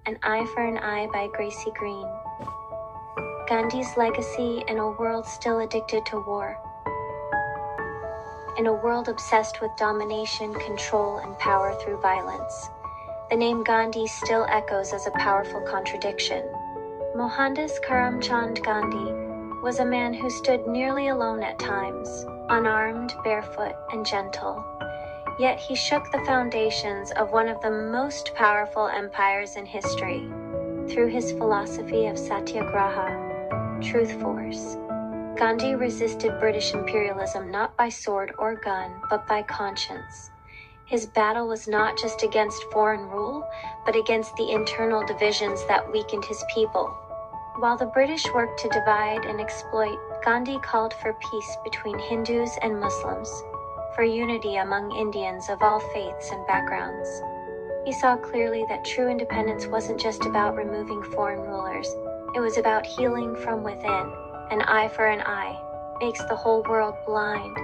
An Eye for an Eye by Graycie Green. Gandhi's legacy in a world still addicted to war. In a world obsessed with domination, control, and power through violence, the name Gandhi still echoes as a powerful contradiction. Mohandas Karamchand Gandhi was a man who stood nearly alone at times, unarmed, barefoot, and gentle. Yet he shook the foundations of one of the most powerful empires in history through his philosophy of satyagraha, truth force. Gandhi resisted British imperialism not by sword or gun, but by conscience. His battle was not just against foreign rule, but against the internal divisions that weakened his people. While the British worked to divide and exploit, Gandhi called for peace between Hindus and Muslims, for unity among Indians of all faiths and backgrounds. He saw clearly that true independence wasn't just about removing foreign rulers, it was about healing from within. An eye for an eye makes the whole world blind.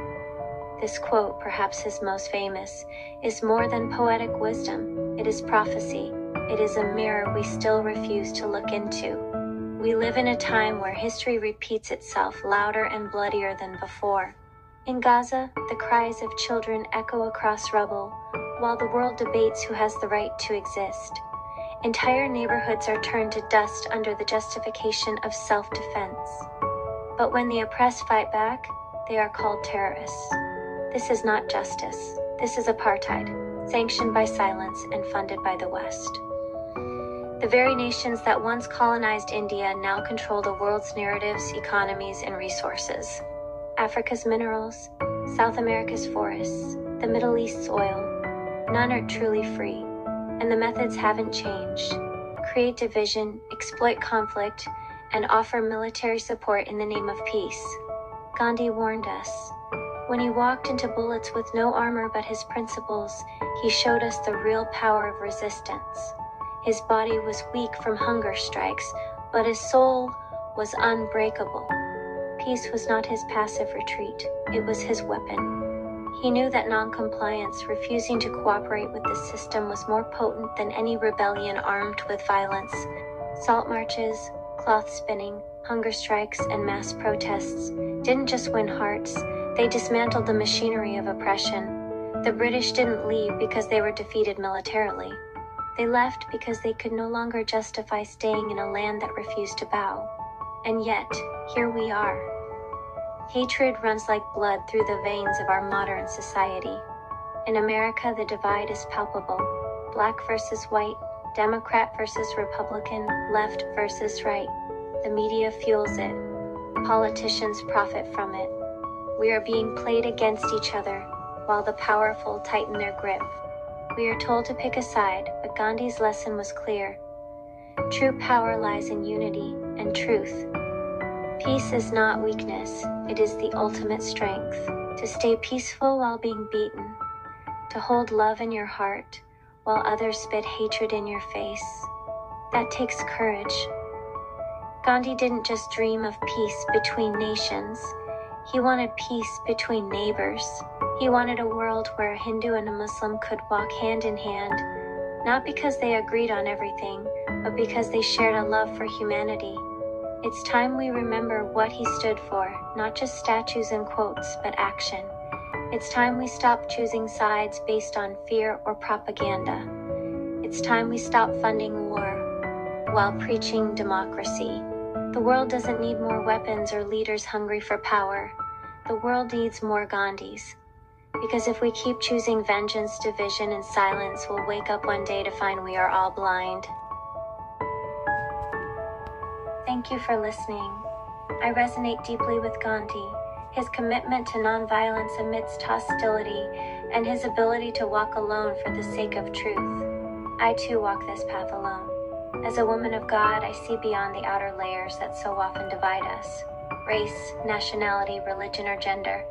This quote, perhaps his most famous, is more than poetic wisdom. It is prophecy. It is a mirror we still refuse to look into. We live in a time where history repeats itself louder and bloodier than before. In Gaza, the cries of children echo across rubble, while the world debates who has the right to exist. Entire neighborhoods are turned to dust under the justification of self-defense. But when the oppressed fight back, they are called terrorists. This is not justice. This is apartheid, sanctioned by silence and funded by the West. The very nations that once colonized India now control the world's narratives, economies, and resources. Africa's minerals, South America's forests, the Middle East's oil, none are truly free, and the methods haven't changed. Create division, exploit conflict, and offer military support in the name of peace. Gandhi warned us. When he walked into bullets with no armor but his principles, he showed us the real power of resistance. His body was weak from hunger strikes, but his soul was unbreakable. Peace was not his passive retreat, it was his weapon. He knew that non-compliance, refusing to cooperate with the system, was more potent than any rebellion armed with violence. Salt marches, cloth spinning, hunger strikes, and mass protests didn't just win hearts, they dismantled the machinery of oppression. The British didn't leave because they were defeated militarily. They left because they could no longer justify staying in a land that refused to bow. And yet, here we are. Hatred runs like blood through the veins of our modern society. In America, the divide is palpable. Black versus white, Democrat versus Republican, left versus right. The media fuels it. Politicians profit from it. We are being played against each other, while the powerful tighten their grip. We are told to pick a side, but Gandhi's lesson was clear. True power lies in unity and truth. Peace is not weakness, it is the ultimate strength. To stay peaceful while being beaten. To hold love in your heart, while others spit hatred in your face. That takes courage. Gandhi didn't just dream of peace between nations. He wanted peace between neighbors. He wanted a world where a Hindu and a Muslim could walk hand in hand, not because they agreed on everything, but because they shared a love for humanity. It's time we remember what he stood for, not just statues and quotes, but action. It's time we stop choosing sides based on fear or propaganda. It's time we stop funding war while preaching democracy. The world doesn't need more weapons or leaders hungry for power. The world needs more Gandhis. Because if we keep choosing vengeance, division, and silence, we'll wake up one day to find we are all blind. Thank you for listening. I resonate deeply with Gandhi, his commitment to nonviolence amidst hostility, and his ability to walk alone for the sake of truth. I too walk this path alone. As a woman of God, I see beyond the outer layers that so often divide us. Race, nationality, religion, or gender.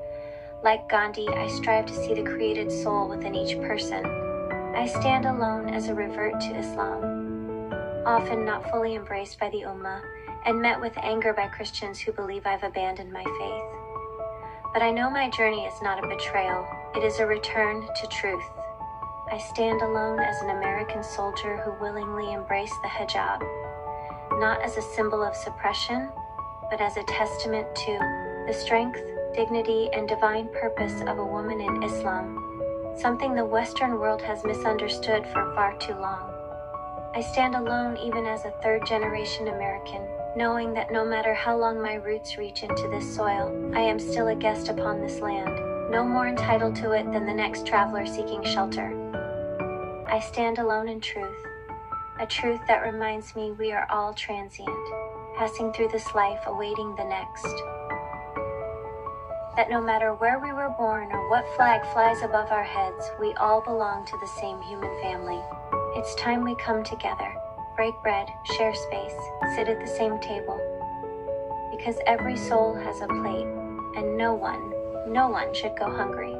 Like Gandhi, I strive to see the created soul within each person. I stand alone as a revert to Islam, often not fully embraced by the Ummah, and met with anger by Christians who believe I've abandoned my faith. But I know my journey is not a betrayal, it is a return to truth. I stand alone as an American soldier who willingly embraced the hijab, not as a symbol of suppression, but as a testament to the strength, dignity, and divine purpose of a woman in Islam, something the Western world has misunderstood for far too long. I stand alone even as a third-generation American, knowing that no matter how long my roots reach into this soil, I am still a guest upon this land, no more entitled to it than the next traveler seeking shelter. I stand alone in truth, a truth that reminds me we are all transient, passing through this life awaiting the next. That no matter where we were born or what flag flies above our heads, we all belong to the same human family. It's time we come together, break bread, share space, sit at the same table. Because every soul has a plate, and no one should go hungry.